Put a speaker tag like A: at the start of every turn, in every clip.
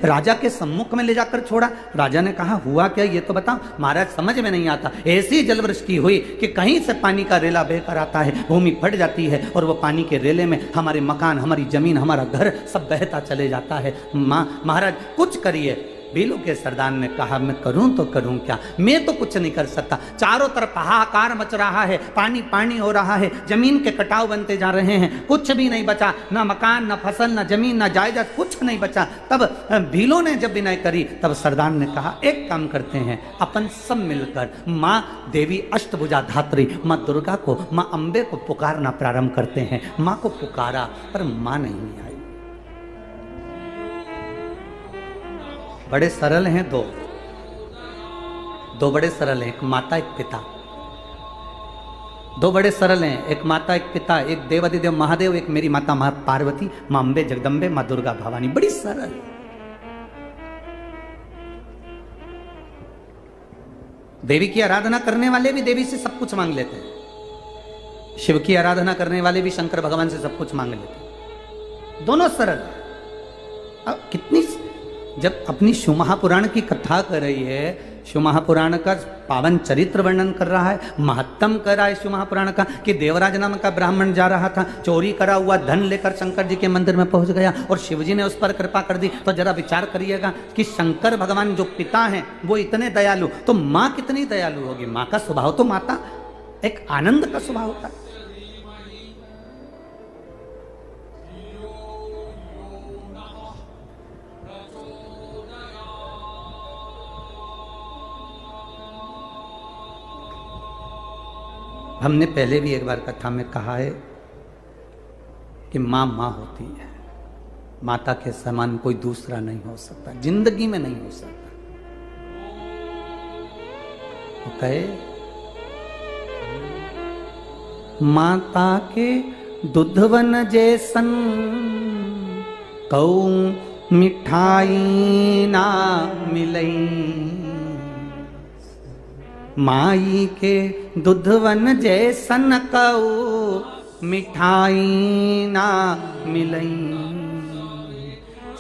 A: राजा के सम्मुख में ले जाकर छोड़ा। राजा ने कहा हुआ क्या ये तो बताओ। महाराज समझ में नहीं आता, ऐसी जलवृष्टि हुई कि कहीं से पानी का रेला बहकर आता है, भूमि फट जाती है और वो पानी के रेले में हमारे मकान, हमारी जमीन, हमारा घर सब बहता चले जाता है। महाराज कुछ करिए। भीलों के सरदार ने कहा मैं करूं तो करूं क्या, मैं तो कुछ नहीं कर सकता। चारों तरफ हाहाकार मच रहा है, पानी पानी हो रहा है, जमीन के कटाव बनते जा रहे हैं, कुछ भी नहीं बचा, ना मकान, ना फसल, ना जमीन, ना जायदाद, कुछ नहीं बचा। तब भीलों ने जब विनय करी तब सरदार ने कहा एक काम करते हैं, अपन सब मिलकर माँ देवी अष्टभुजा धात्री माँ दुर्गा को, माँ अम्बे को पुकारना प्रारंभ करते हैं। माँ को पुकारा पर माँ नहीं आई। बड़े सरल हैं दो बड़े सरल हैं, एक माता एक पिता। दो बड़े सरल हैं, एक माता एक पिता, एक देवादिदेव महादेव, एक मेरी माता मां पार्वती, मां अम्बे जगदम्बे, मां दुर्गा भवानी। बड़ी सरल। देवी की आराधना करने वाले भी देवी से सब कुछ मांग लेते हैं, शिव की आराधना करने वाले भी शंकर भगवान से सब कुछ मांग लेते हैं। दोनों सरल। अब कितनी जब अपनी शिव महापुराण की कथा कर रही है, शिव महापुराण का पावन चरित्र वर्णन कर रहा है, महत्तम कर रहा है शिव महापुराण का कि देवराज नाम का ब्राह्मण जा रहा था, चोरी करा हुआ धन लेकर शंकर जी के मंदिर में पहुंच गया और शिव जी ने उस पर कृपा कर दी। तो जरा विचार करिएगा कि शंकर भगवान जो पिता हैं वो इतने दयालु, तो माँ कितनी दयालु होगी। माँ का स्वभाव तो माता एक आनंद का स्वभाव होता है। हमने पहले भी एक बार कथा में कहा है कि माँ माँ होती है, माता के समान कोई दूसरा नहीं हो सकता, जिंदगी में नहीं हो सकता। तो कहे माता के दुधवन जैसन कऊ मिठाई ना मिलई, माई के दुधवन जैसन कऊ मिठाई ना मिलई,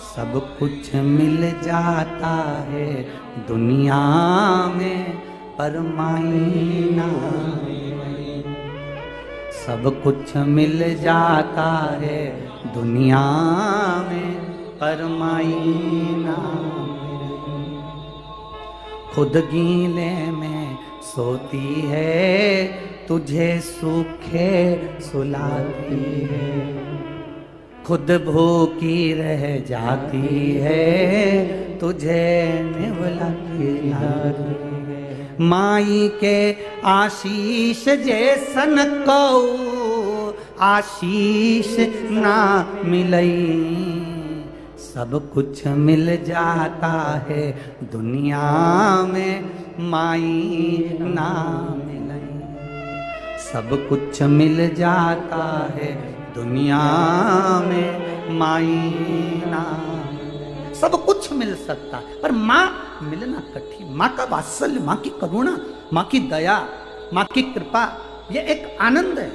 A: सब कुछ मिल जाता है दुनिया में पर माई ना मिलई, सब कुछ मिल जाता है दुनिया में पर माई ना मिलई, खुद गीले में सोती है तुझे सूखे सुलाती है, खुद भूखी रह जाती है तुझे निवला खिलाती है, माई के आशीष जैसन को आशीष ना मिलई, सब कुछ मिल जाता है दुनिया में माई ना मिलई, सब कुछ मिल जाता है दुनिया में माई ना मिलई। सब कुछ मिल सकता है पर माँ मिलना कठिन। माँ का वात्सल्य, माँ की करुणा, माँ की दया, माँ की कृपा, ये एक आनंद है।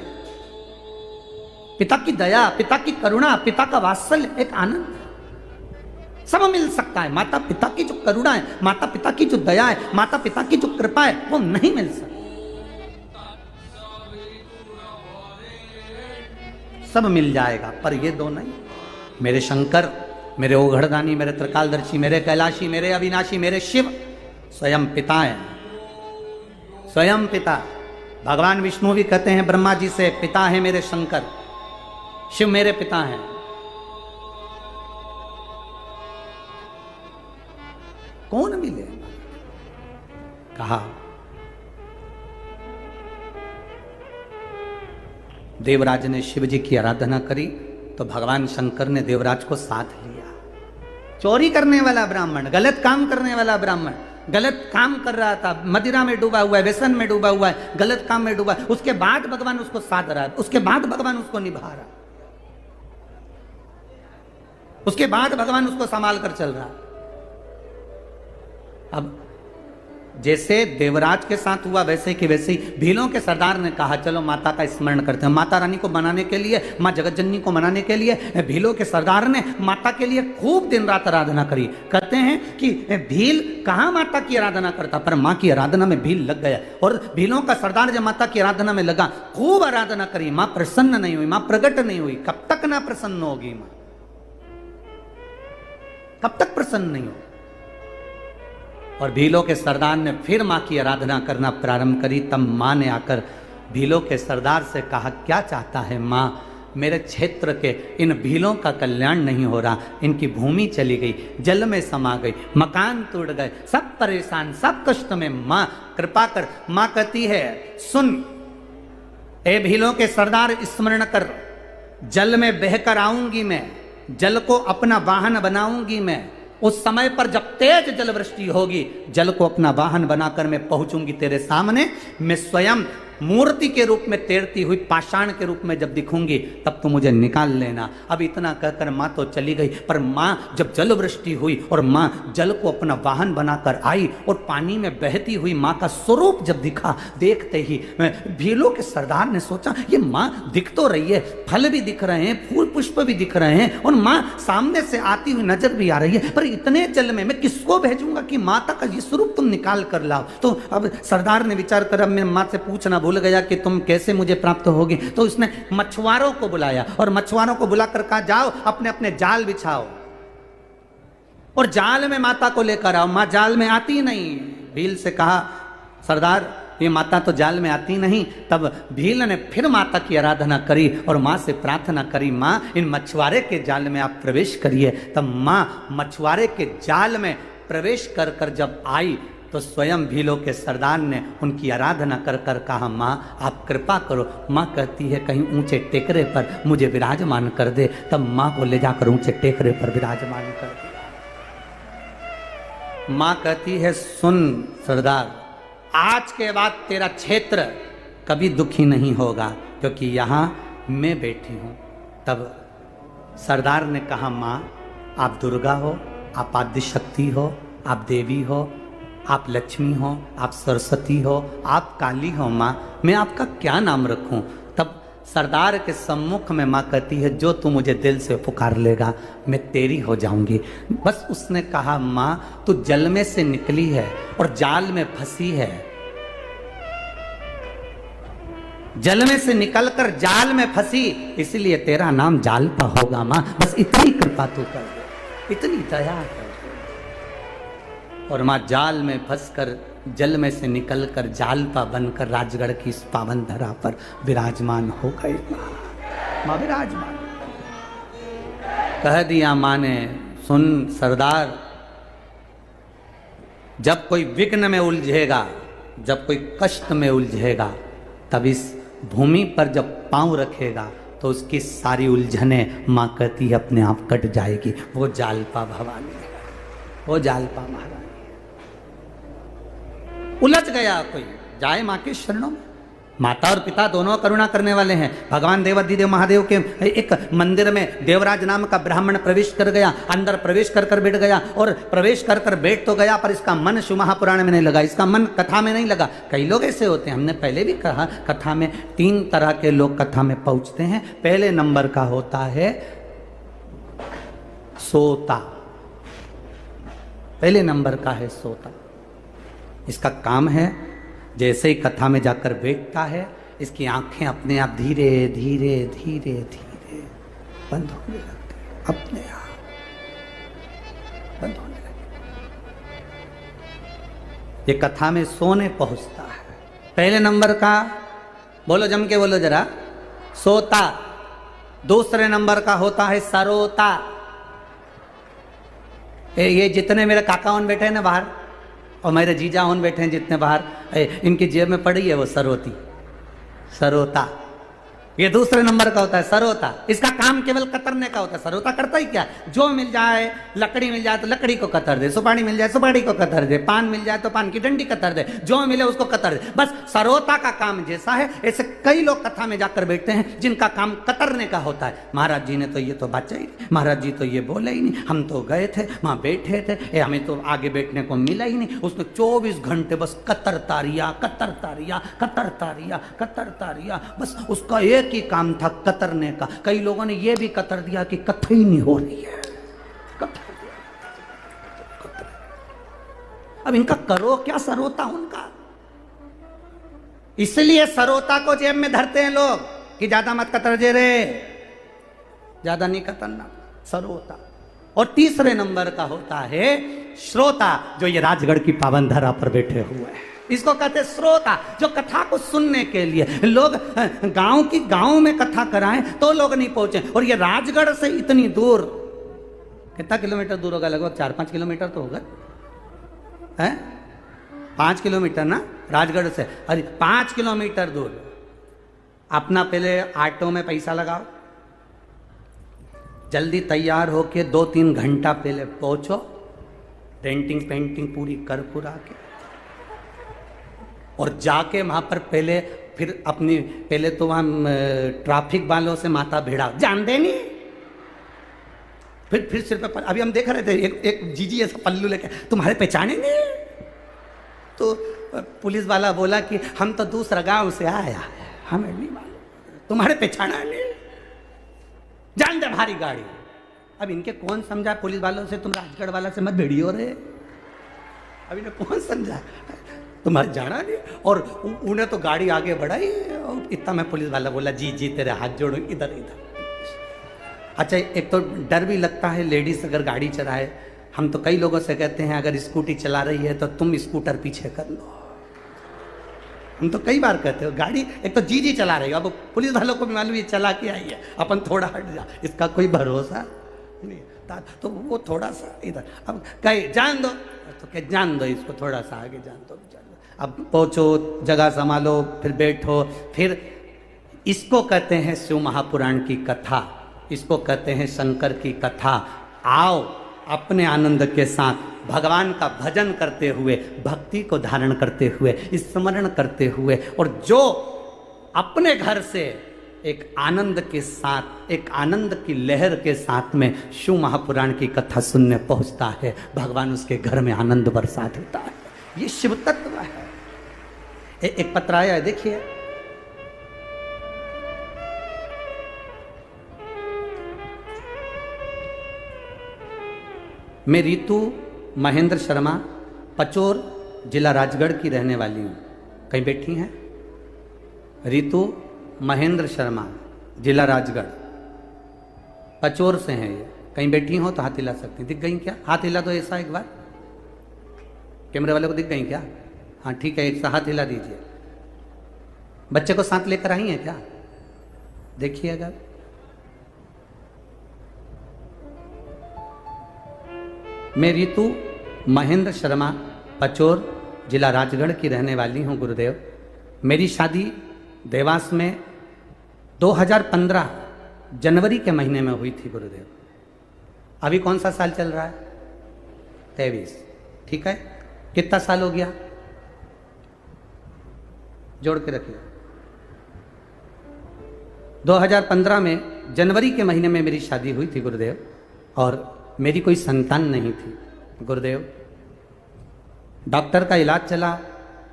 A: पिता की दया, पिता की करुणा, पिता का वात्सल्य एक आनंद है। सब मिल सकता है। माता पिता की जो करुणा है, माता पिता की जो दया है, माता पिता की जो कृपा है, वो नहीं मिल सकती। सब मिल जाएगा पर ये दो नहीं। मेरे शंकर, मेरे ओघड़दानी, मेरे त्रिकालदर्शी, मेरे कैलाशी, मेरे अविनाशी, मेरे शिव स्वयं पिता है, स्वयं पिता। भगवान विष्णु भी कहते हैं ब्रह्मा जी से, पिता है मेरे शंकर, शिव मेरे पिता हैं। कौन मिले? कहा देवराज ने शिव जी की आराधना करी तो भगवान शंकर ने देवराज को साथ लिया। चोरी करने वाला ब्राह्मण, गलत काम करने वाला ब्राह्मण, गलत काम कर रहा था, मदिरा में डूबा हुआ है, व्यसन में डूबा हुआ है, गलत काम में डूबा है, उसके बाद भगवान उसको साध रहा है, उसके बाद भगवान उसको निभा रहा है, उसके बाद भगवान उसको संभाल कर चल रहा है। अब जैसे देवराज के साथ हुआ वैसे कि वैसे ही भीलों के सरदार ने कहा चलो माता का स्मरण करते हैं। माता रानी को मनाने के लिए, माँ जगतजननी को मनाने के लिए भीलों के सरदार ने माता के लिए खूब दिन रात आराधना करी। कहते हैं कि भील कहाँ माता की आराधना करता, पर माँ की आराधना में भील लग गया। और भीलों का सरदार जब माता की आराधना में लगा, खूब आराधना करी, माँ प्रसन्न नहीं हुई, माँ प्रकट नहीं हुई। कब तक ना प्रसन्न होगी माँ, कब तक प्रसन्न नहीं हो। और भीलों के सरदार ने फिर माँ की आराधना करना प्रारंभ करी। तब माँ ने आकर भीलों के सरदार से कहा, क्या चाहता है माँ? मेरे क्षेत्र के इन भीलों का कल्याण नहीं हो रहा, इनकी भूमि चली गई, जल में समा गई, मकान टूट गए, सब परेशान, सब कष्ट में, माँ कृपा कर। माँ कहती है, सुन ए भीलों के सरदार, स्मरण कर, जल में बहकर आऊंगी मैं, जल को अपना वाहन बनाऊंगी मैं। उस समय पर जब तेज जल वृष्टि होगी, जल को अपना वाहन बनाकर मैं पहुंचूंगी तेरे सामने। मैं स्वयं मूर्ति के रूप में तैरती हुई पाषाण के रूप में जब दिखूंगी, तब तो मुझे निकाल लेना। अब इतना कहकर माँ तो चली गई, पर माँ जब जल वृष्टि हुई और माँ जल को अपना वाहन बनाकर आई और पानी में बहती हुई माँ का स्वरूप जब दिखा, देखते ही भीलों के सरदार ने सोचा, ये माँ दिख तो रही है, फल भी दिख रहे हैं, फूल पुष्प भी दिख रहे हैं, और माँ सामने से आती हुई नजर भी आ रही है, पर इतने जल में मैं किसको भेजूंगा कि माता का ये स्वरूप तुम निकाल कर लाओ। तो अब सरदार ने विचार कर, अब मैं माँ से पूछना भूल गया कि तुम कैसे मुझे प्राप्त होगी। तो उसने मछुआरों को बुलाया और मछुआरों को बुलाकर कहा, जाओ अपने अपने जाल बिछाओ और जाल में माता को लेकर आओ। माँ जाल में आती नहीं। भील से कहा, सरदार ये माता तो जाल में आती नहीं। तब भील ने फिर माता की आराधना करी और माँ से प्रार्थना करी, माँ इन मछुआरे के जाल में आप प्रवेश करिए। तब माँ मछुआरे के जाल में प्रवेश कर कर जब आई, तो स्वयं भीलों के सरदार ने उनकी आराधना कर कर कहा, माँ आप कृपा करो। माँ कहती है, कहीं ऊंचे टेकरे पर मुझे विराजमान कर दे। तब माँ को ले जाकर ऊंचे टेकरे पर विराजमान कर दिया। माँ कहती है, सुन सरदार, आज के बाद तेरा क्षेत्र कभी दुखी नहीं होगा, क्योंकि यहाँ मैं बैठी हूँ। तब सरदार ने कहा, माँ आप दुर्गा हो, आप आदिशक्ति हो, आप देवी हो, आप लक्ष्मी हो, आप सरस्वती हो, आप काली हो, माँ मैं आपका क्या नाम रखूं? तब सरदार के सम्मुख में माँ कहती है, जो तू मुझे दिल से पुकार लेगा मैं तेरी हो जाऊंगी। बस उसने कहा, माँ तू जल में से निकली है और जाल में फंसी है, जल में से निकलकर जाल में फंसी, इसलिए तेरा नाम जालपा होगा। माँ बस इतनी कृपा तू कर दे, इतनी दया कर। और माँ जाल में फंसकर जल में से निकलकर जालपा बनकर राजगढ़ की इस पावन धरा पर विराजमान हो गई। माँ विराजमान कह दिया माँ ने, सुन सरदार, जब कोई विघ्न में उलझेगा, जब कोई कष्ट में उलझेगा, तब इस भूमि पर जब पांव रखेगा तो उसकी सारी उलझने, माँ कहती है, अपने आप कट जाएगी। वो जालपा भवानी, वो जालपा महारानी। उलझ गया कोई, जाए माँ के शरणों में। माता और पिता दोनों करुणा करने वाले हैं। भगवान देवाधिदेव महादेव के एक मंदिर में देवराज नाम का ब्राह्मण प्रवेश कर गया, अंदर प्रवेश कर कर बैठ गया, और प्रवेश कर कर बैठ तो गया, पर इसका मन शिव महापुराण में नहीं लगा, इसका मन कथा में नहीं लगा। कई लोग ऐसे होते हैं, हमने पहले भी कहा, कथा में 3 तरह के लोग कथा में पहुंचते हैं। पहले नंबर का होता है सोता, पहले नंबर का है सोता। इसका काम है, जैसे ही कथा में जाकर बैठता है, इसकी आंखें अपने आप धीरे धीरे धीरे धीरे बंद होने लगती हैं, अपने आप बंद होने लगती। ये कथा में सोने पहुंचता है। पहले नंबर का, बोलो जम के बोलो जरा, सोता। दूसरे नंबर का होता है सरोता। ये जितने मेरे काका उन बैठे हैं ना बाहर, और मेरे जीजा उन बैठे हैं जितने बाहर, इनकी जेब में पड़ी है वो सरोती, सरोता। ये दूसरे नंबर का होता है सरोता। इसका काम केवल कतरने का होता है। सरोता करता ही क्या, जो मिल जाए, लकड़ी मिल जाए तो लकड़ी को कतर दे, सुपारी मिल जाए सुपारी को कतर दे, पान मिल जाए तो पान की डंडी कतर दे, जो मिले उसको कतर दे। बस सरोता का काम जैसा है, ऐसे कई लोग कथा में जाकर बैठते हैं जिनका काम कतरने का होता है। महाराज जी ने तो ये तो बाचा ही नहीं, महाराज जी तो ये बोले ही नहीं, हम तो गए थे वहां बैठे थे, हमें तो आगे बैठने को मिला ही नहीं। उसने 24 घंटे बस कतरता रिया, कतरता रिया, कतरता रिया, कतरता रिया, बस उसका एक ही काम था कतरने का। कई लोगों ने यह भी कतर दिया कि कथा ही नहीं हो रही है, कतर दिया। अब इनका करो क्या सरोता उनका। इसलिए सरोता को जेब में धरते हैं लोग कि ज्यादा मत कतर जे रे, ज्यादा नहीं कतरना, सरोता। और तीसरे नंबर का होता है श्रोता, जो ये राजगढ़ की पावन धरा पर बैठे हुए हैं। इसको कहते श्रोता, जो कथा को सुनने के लिए लोग गांव में कथा कराएं तो लोग नहीं पहुंचे। और ये राजगढ़ से इतनी दूर, कितना किलोमीटर दूर होगा, लगभग 4-5 किलोमीटर तो होगा, है 5 किलोमीटर ना राजगढ़ से। अरे 5 किलोमीटर दूर। अपना पहले ऑटो में पैसा लगाओ, जल्दी तैयार होके 2-3 घंटा पहले पहुंचो, डेंटिंग पेंटिंग पूरी कर पुरा के, और जाके वहां पर पहले फिर अपनी पहले तो वहां ट्रैफिक वालों से माथा भिड़ा, जान देनी, फिर सिर पे अभी हम देख रहे थे एक जीजी ऐसा पल्लू लेके, तुम्हारे पहचाने नहीं। तो पुलिस वाला बोला कि हम तो दूसरा गांव से आया, हमें नहीं मालूम, तुम्हारे पहचाना नहीं, जान दे भारी गाड़ी। अब इनके कौन समझा पुलिस वालों से, तुम राजगढ़ वाला से मत भिड़ियो रे, अब इन्हें कौन समझा, तुम्हारे जाना नहीं। और उन्हें तो गाड़ी आगे बढ़ाई, और इतना में पुलिस वाला बोला जी जी तेरे हाथ जोड़ो, इधर इधर। अच्छा, एक तो डर भी लगता है लेडीज अगर गाड़ी चलाए। हम तो कई लोगों से कहते हैं अगर स्कूटी चला रही है तो तुम स्कूटर पीछे कर लो। हम तो कई बार कहते हो गाड़ी, एक तो जी चला रही है, अब पुलिस वालों को भी मालूम ये चला के आई है, अपन थोड़ा हट जा, इसका कोई भरोसा नहीं, तो वो थोड़ा सा इधर, अब कहे जान दो तो कहे जान दो इसको, थोड़ा सा आगे जान दो। अब पहुंचो, जगह संभालो, फिर बैठो, फिर इसको कहते हैं शिव महापुराण की कथा, इसको कहते हैं शंकर की कथा। आओ अपने आनंद के साथ भगवान का भजन करते हुए, भक्ति को धारण करते हुए, स्मरण करते हुए, और जो अपने घर से एक आनंद के साथ, एक आनंद की लहर के साथ में शिव महापुराण की कथा सुनने पहुंचता है, भगवान उसके घर में आनंद बरसा देता है। ये शिव तत्व है। एक पत्र आया है, देखिए, मैं रितु महेंद्र शर्मा, पचोर, जिला राजगढ़ की रहने वाली हूँ। कहीं बैठी हैं? रितु महेंद्र शर्मा, जिला राजगढ़, पचोर से हैं ये। कहीं बैठी हो तो हाथ हिला सकती हैं। दिख गई क्या? हाथ हिला दो ऐसा एक बार, कैमरे वाले को दिख गई क्या? हाँ ठीक है, एक सा हाथ हिला दीजिए। बच्चे को साथ लेकर आई हैं क्या? देखिए अगर मैं रितु महेंद्र शर्मा, पचोर, जिला राजगढ़ की रहने वाली हूँ गुरुदेव। मेरी शादी देवास में 2015 जनवरी के महीने में हुई थी गुरुदेव। अभी कौन सा साल चल रहा है? 23। ठीक है, कितना साल हो गया? जोड़ के रखिए। 2015 में जनवरी के महीने में मेरी शादी हुई थी गुरुदेव, और मेरी कोई संतान नहीं थी गुरुदेव। डॉक्टर का इलाज चला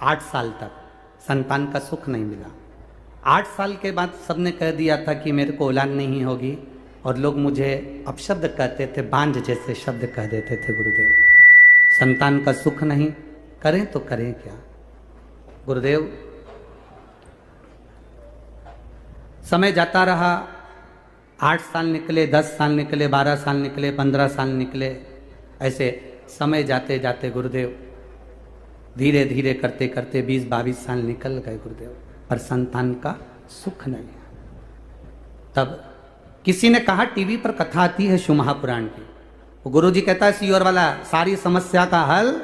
A: 8 साल तक, संतान का सुख नहीं मिला। 8 साल के बाद सबने कह दिया था कि मेरे को औलाद नहीं होगी, और लोग मुझे अपशब्द कहते थे, बांझ जैसे शब्द कह देते थे गुरुदेव। संतान का सुख नहीं, करें तो करें क्या गुरुदेव। समय जाता रहा, 8 साल निकले, 10 साल निकले, 12 साल निकले, 15 साल निकले, ऐसे समय जाते जाते गुरुदेव धीरे धीरे करते करते 20-22 साल निकल गए गुरुदेव, पर संतान का सुख नहीं। तब किसी ने कहा टीवी पर कथा आती है शिव महापुराण की, वो गुरु जी कहता है सियोर वाला, सारी समस्या का हल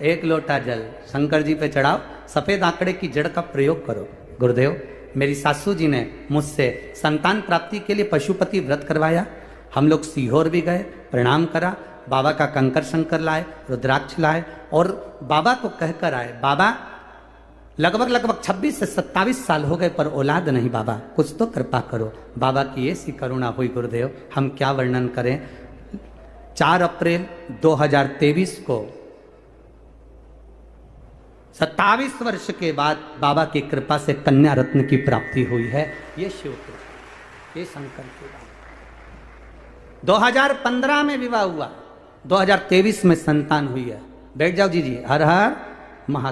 A: 1 लोटा जल शंकर जी पे चढ़ाओ, सफेद आंकड़े की जड़ का प्रयोग करो। गुरुदेव मेरी सासू जी ने मुझसे संतान प्राप्ति के लिए पशुपति व्रत करवाया। हम लोग सीहोर भी गए, प्रणाम करा, बाबा का कंकर शंकर लाए, रुद्राक्ष लाए और बाबा को कहकर आए, बाबा लगभग 26 से 27 साल हो गए पर औलाद नहीं, बाबा कुछ तो कृपा करो। बाबा की ऐसी करुणा हुई गुरुदेव, हम क्या वर्णन करें। 4 अप्रैल 2023 को 27 वर्ष के बाद बाबा की कृपा से कन्या रत्न की प्राप्ति हुई है। ये शिव कृपा, ये शंकर की बात। 2015 में विवाह हुआ, 2023 में संतान हुई है। बैठ जाओ जी, हर हर महादेव।